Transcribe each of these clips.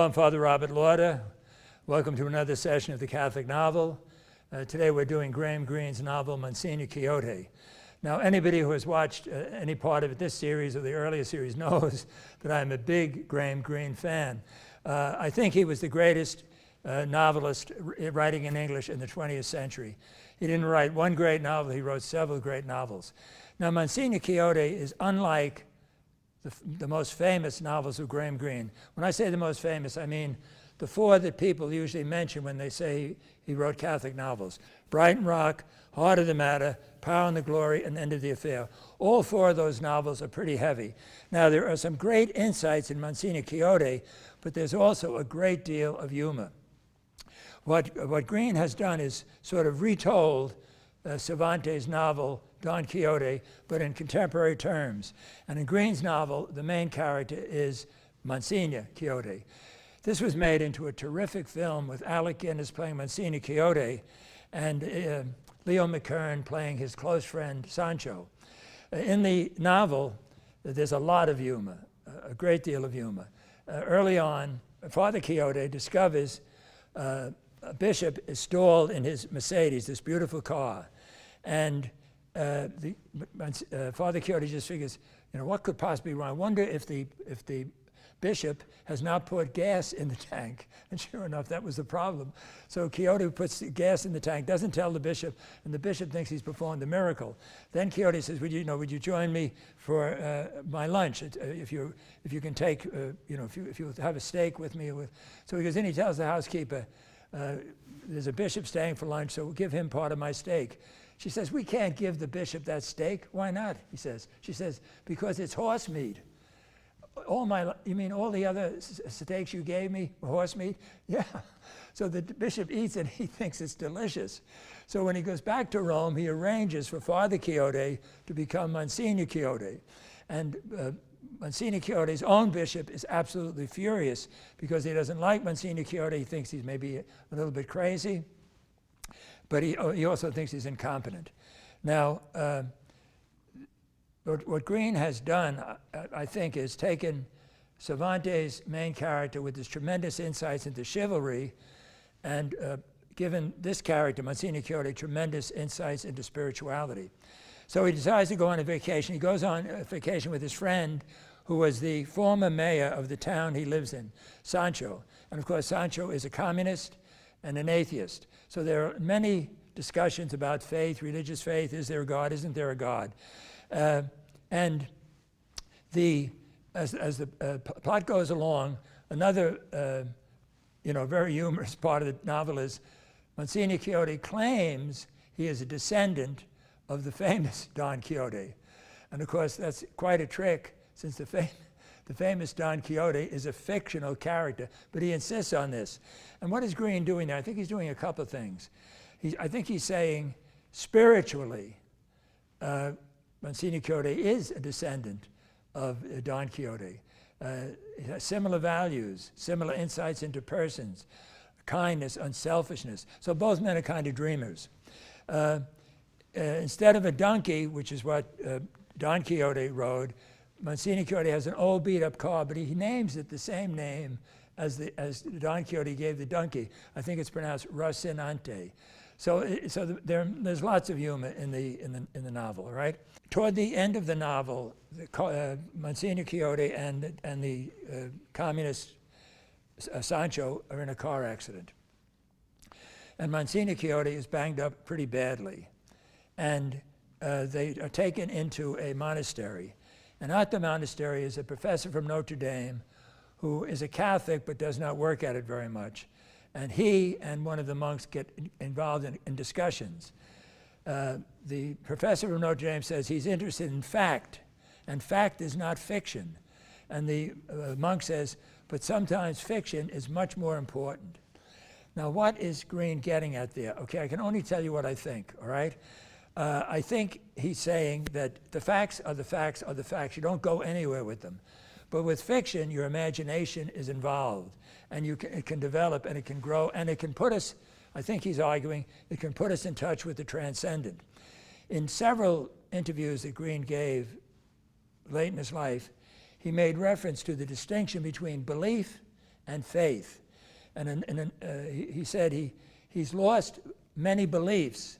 I'm Father Robert Lauder. Welcome to another session of the Catholic Novel. Today we're doing Graham Greene's novel, Monsignor Quixote. Now, anybody who has watched any part of this series or the earlier series knows that I'm a big Graham Greene fan. I think he was the greatest novelist writing in English in the 20th century. He didn't write one great novel, he wrote several great novels. Now, Monsignor Quixote is unlike the most famous novels of Graham Greene. When I say the most famous, I mean the four that people usually mention when they say he wrote Catholic novels. Brighton Rock, Heart of the Matter, Power and the Glory, and End of the Affair. All four of those novels are pretty heavy. Now, there are some great insights in Monsignor Quixote, but there's also a great deal of humor. What Greene has done is sort of retold Cervantes' novel, Don Quixote, but in contemporary terms. And in Greene's novel, the main character is Monsignor Quixote. This was made into a terrific film with Alec Guinness playing Monsignor Quixote and Leo McKern playing his close friend Sancho. In the novel, there's a lot of humor, a great deal of humor. Early on, Father Quixote discovers a bishop is stalled in his Mercedes, this beautiful car. And Father Quixote just figures, what could possibly be wrong? I wonder if the bishop has not put gas in the tank. And sure enough, that was the problem. So Quixote puts gas in the tank, doesn't tell the bishop, and the bishop thinks he's performed a miracle. Then Quixote says, would you join me for my lunch? If you can take, if you have a steak with me. So he goes in, he tells the housekeeper, there's a bishop staying for lunch, so give him part of my steak. She says, we can't give the bishop that steak. Why not? He says. She says, because it's horse meat. You mean all the other steaks you gave me were horse meat? Yeah. So the bishop eats it, he thinks it's delicious. So when he goes back to Rome, he arranges for Father Quixote to become Monsignor Quixote. And Monsignor Quixote's own bishop is absolutely furious because he doesn't like Monsignor Quixote. He thinks he's maybe a little bit crazy, but he also thinks he's incompetent. Now, what Greene has done, I think, is taken Cervantes' main character with his tremendous insights into chivalry and given this character, Monsignor Quixote, tremendous insights into spirituality. So he decides to go on a vacation. He goes on a vacation with his friend who was the former mayor of the town he lives in, Sancho. And of course, Sancho is a communist and an atheist. So there are many discussions about faith, religious faith. Is there a God? Isn't there a God? And as the plot goes along, another very humorous part of the novel is Monsignor Quixote claims he is a descendant of the famous Don Quixote. And of course, that's quite a trick, since the famous Don Quixote is a fictional character, but he insists on this. And what is Greene doing there? I think he's doing a couple of things. I think he's saying, spiritually, Monsignor Quixote is a descendant of Don Quixote. He has similar values, similar insights into persons, kindness, unselfishness. So both men are kind of dreamers. Instead of a donkey, which is what Don Quixote rode, Monsignor Quixote has an old beat-up car, but he names it the same name as Don Quixote gave the donkey. I think it's pronounced Rocinante. So there's lots of humor in the novel, right? Toward the end of the novel, Monsignor Quixote and the communist Sancho are in a car accident. And Monsignor Quixote is banged up pretty badly. And they are taken into a monastery. And at the monastery is a professor from Notre Dame who is a Catholic but does not work at it very much. And he and one of the monks get involved in discussions. The professor from Notre Dame says he's interested in fact, and fact is not fiction. And the monk says, but sometimes fiction is much more important. Now, what is Greene getting at there? Okay, I can only tell you what I think, all right? I think he's saying that the facts are the facts are the facts. You don't go anywhere with them. But with fiction, your imagination is involved, and it can develop, and it can grow, and it can put us, I think he's arguing, it can put us in touch with the transcendent. In several interviews that Greene gave late in his life, he made reference to the distinction between belief and faith. And he said he's lost many beliefs,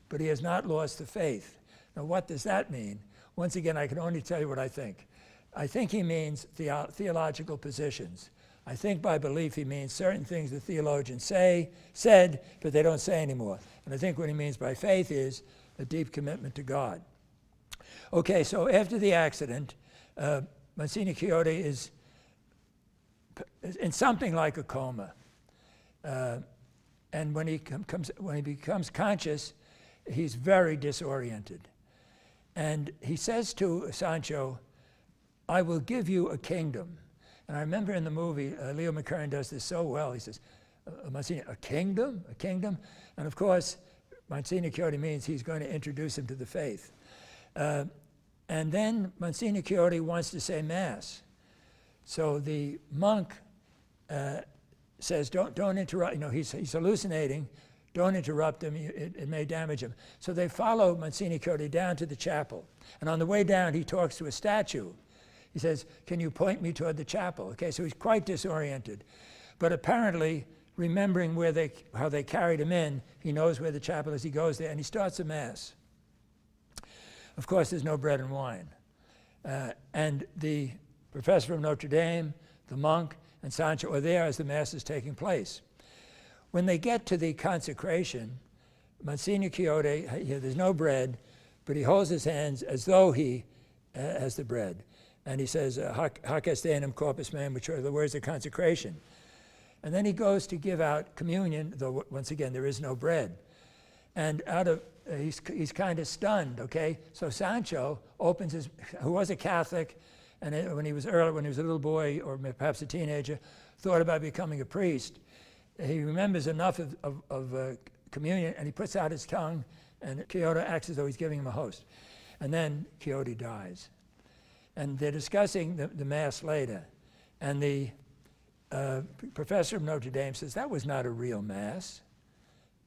but he has not lost the faith. Now, what does that mean? Once again, I can only tell you what I think. I think he means theological positions. I think by belief he means certain things the theologians said, but they don't say anymore. And I think what he means by faith is a deep commitment to God. Okay, so after the accident, Monsignor Quixote is in something like a coma. And when he becomes conscious, he's very disoriented. And he says to Sancho, "I will give you a kingdom." And I remember in the movie, Leo McKern does this so well. He says, "Monsignor, a kingdom? A kingdom?" And of course, Monsignor Quixote means he's going to introduce him to the faith. And then Monsignor Quixote wants to say Mass. So the monk says, don't interrupt. You know, he's hallucinating. Don't interrupt him. It may damage him. So they follow Monsignor Quixote down to the chapel. And on the way down, he talks to a statue. He says, "Can you point me toward the chapel?" Okay, so he's quite disoriented. But apparently, remembering how they carried him in, he knows where the chapel is. He goes there, and he starts a Mass. Of course, there's no bread and wine. And the professor from Notre Dame, the monk, and Sancho are there as the Mass is taking place. When they get to the consecration, Monsignor Quixote, there's no bread, but he holds his hands as though he has the bread. And he says, "Hac est anum corpus meum," which are the words of consecration. And then he goes to give out communion, though once again there is no bread. And he's kind of stunned, okay? So Sancho who was a Catholic, and when he was a little boy, or perhaps a teenager, thought about becoming a priest. He remembers enough of communion, and he puts out his tongue, and Quixote acts as though he's giving him a host. And then Quixote dies. And they're discussing the Mass later. And the professor of Notre Dame says, "That was not a real Mass.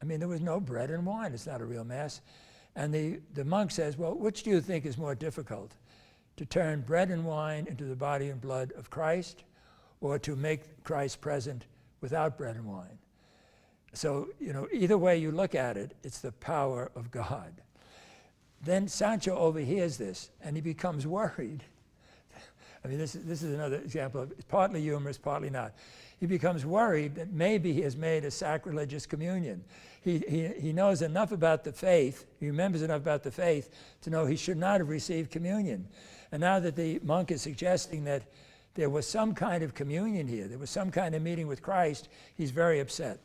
I mean, there was no bread and wine. It's not a real Mass." And the monk says, "Well, which do you think is more difficult? To turn bread and wine into the body and blood of Christ, or to make Christ present without bread and wine?" So, either way you look at it, it's the power of God. Then Sancho overhears this, and he becomes worried. I mean, this is another example of partly humorous, partly not. He becomes worried that maybe he has made a sacrilegious communion. He knows enough about the faith, he remembers enough about the faith to know he should not have received communion. And now that the monk is suggesting that there was some kind of communion here, there was some kind of meeting with Christ, he's very upset.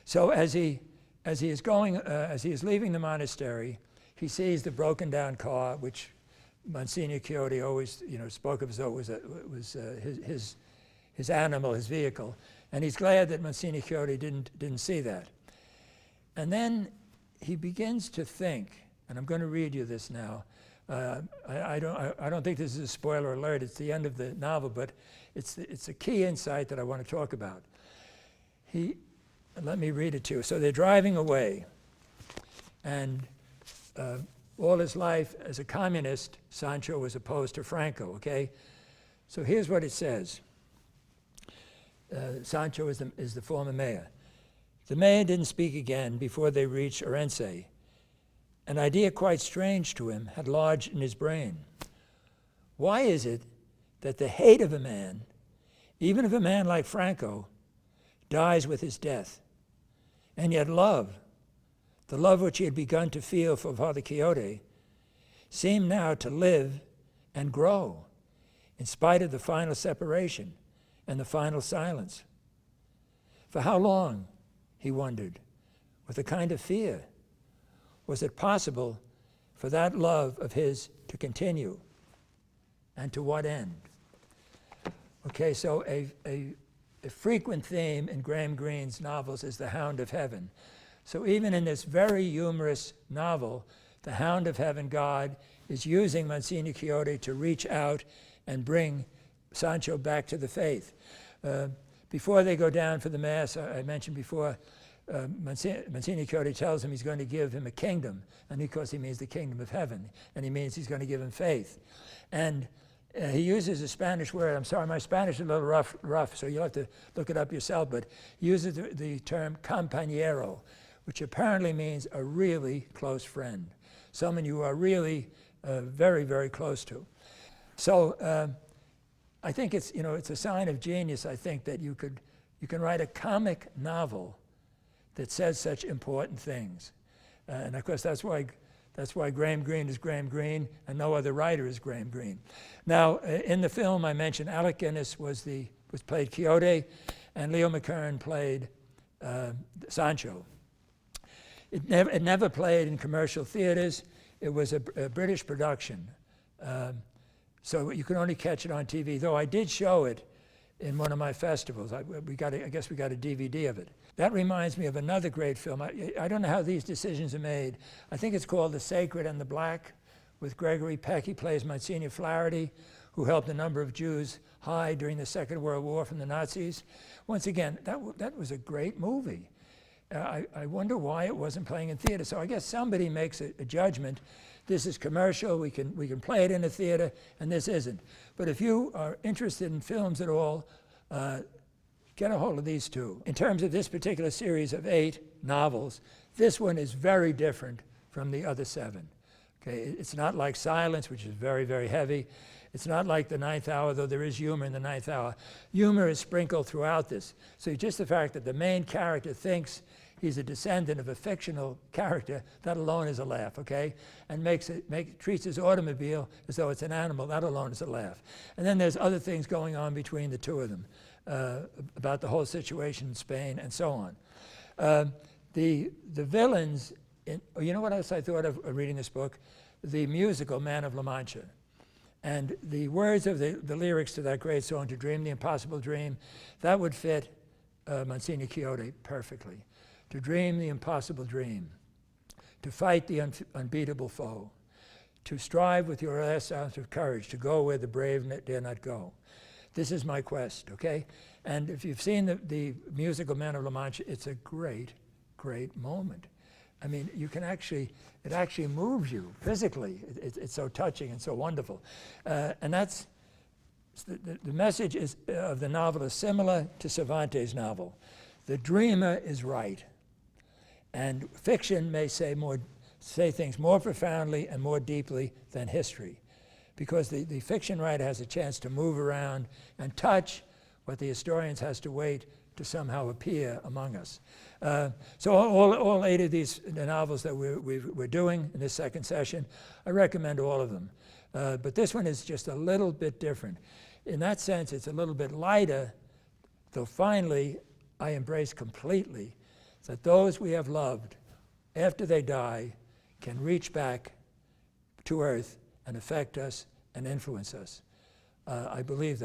So as he is leaving the monastery, he sees the broken down car, which Monsignor Quixote always, spoke of as though it was his animal, his vehicle, and he's glad that Monsignor Quixote didn't see that. And then he begins to think, and I'm going to read you this now. I don't think this is a spoiler alert. It's the end of the novel, but it's a key insight that I want to talk about. Let me read it to you. So they're driving away, and all his life as a communist, Sancho was opposed to Franco, okay? So here's what it says. Sancho is the former mayor. The mayor didn't speak again before they reached Orense. An idea quite strange to him had lodged in his brain. Why is it that the hate of a man, even of a man like Franco, dies with his death? And yet love, the love which he had begun to feel for Father Quixote, seemed now to live and grow in spite of the final separation and the final silence. For how long, he wondered, with a kind of fear, was it possible for that love of his to continue? And to what end? Okay, so a frequent theme in Graham Greene's novels is the Hound of Heaven. So even in this very humorous novel, the Hound of Heaven, God, is using Monsignor Quixote to reach out and bring Sancho back to the faith. Before they go down for the Mass, I mentioned before, Monsignor Quixote tells him he's going to give him a kingdom, and of course he means the kingdom of heaven, and he means he's going to give him faith. And He uses a Spanish word. I'm sorry, my Spanish is a little rough, so you'll have to look it up yourself, but he uses the term compañero, which apparently means a really close friend, someone you are really very, very close to. So I think it's a sign of genius, I think, that you can write a comic novel that says such important things. And of course, that's why Graham Greene is Graham Greene, and no other writer is Graham Greene. Now, in the film, I mentioned Alec Guinness played Quixote, and Leo McKern played Sancho. It never played in commercial theaters. It was a British production, so you could only catch it on TV. Though I did show it in one of my festivals. I guess we got a DVD of it. That reminds me of another great film. I don't know how these decisions are made. I think it's called The Sacred and the Black, with Gregory Peck. He plays Monsignor Flaherty, who helped a number of Jews hide during the Second World War from the Nazis. Once again, that was a great movie. I wonder why it wasn't playing in theater. So I guess somebody makes a judgment. This is commercial, we can play it in a theater, and this isn't. But if you are interested in films at all, get a hold of these two. In terms of this particular series of 8 novels, this one is very different from the other 7. Okay, it's not like Silence, which is very, very heavy. It's not like The Ninth Hour, though there is humor in The Ninth Hour. Humor is sprinkled throughout this. So just the fact that the main character thinks he's a descendant of a fictional character, that alone is a laugh, okay? And treats his automobile as though it's an animal, that alone is a laugh. And then there's other things going on between the two of them, about the whole situation in Spain and so on. The villains, you know what else I thought of reading this book? The musical Man of La Mancha. And the words of the lyrics to that great song, To Dream the Impossible Dream, that would fit Monsignor Quixote perfectly. To dream the impossible dream, to fight the unbeatable foe, to strive with your last ounce of courage, to go where the brave dare not go. This is my quest, okay? And if you've seen the musical Man of La Mancha, it's a great, great moment. I mean, it actually moves you physically. It's so touching and so wonderful. And that's, the message of the novel is similar to Cervantes' novel. The dreamer is right. And fiction may say things more profoundly and more deeply than history, because the fiction writer has a chance to move around and touch what the historians has to wait to somehow appear among us. So all 8 of these novels that we're doing in this second session, I recommend all of them. But this one is just a little bit different. In that sense, it's a little bit lighter, though finally I embrace completely that those we have loved, after they die, can reach back to earth and affect us and influence us. I believe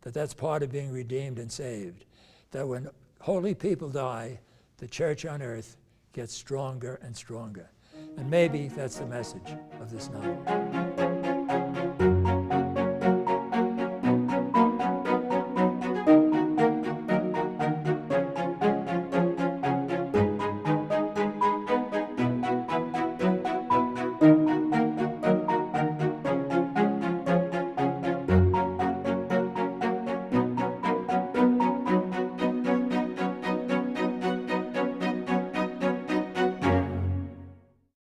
that's part of being redeemed and saved, that when holy people die, the church on earth gets stronger and stronger. And maybe that's the message of this novel.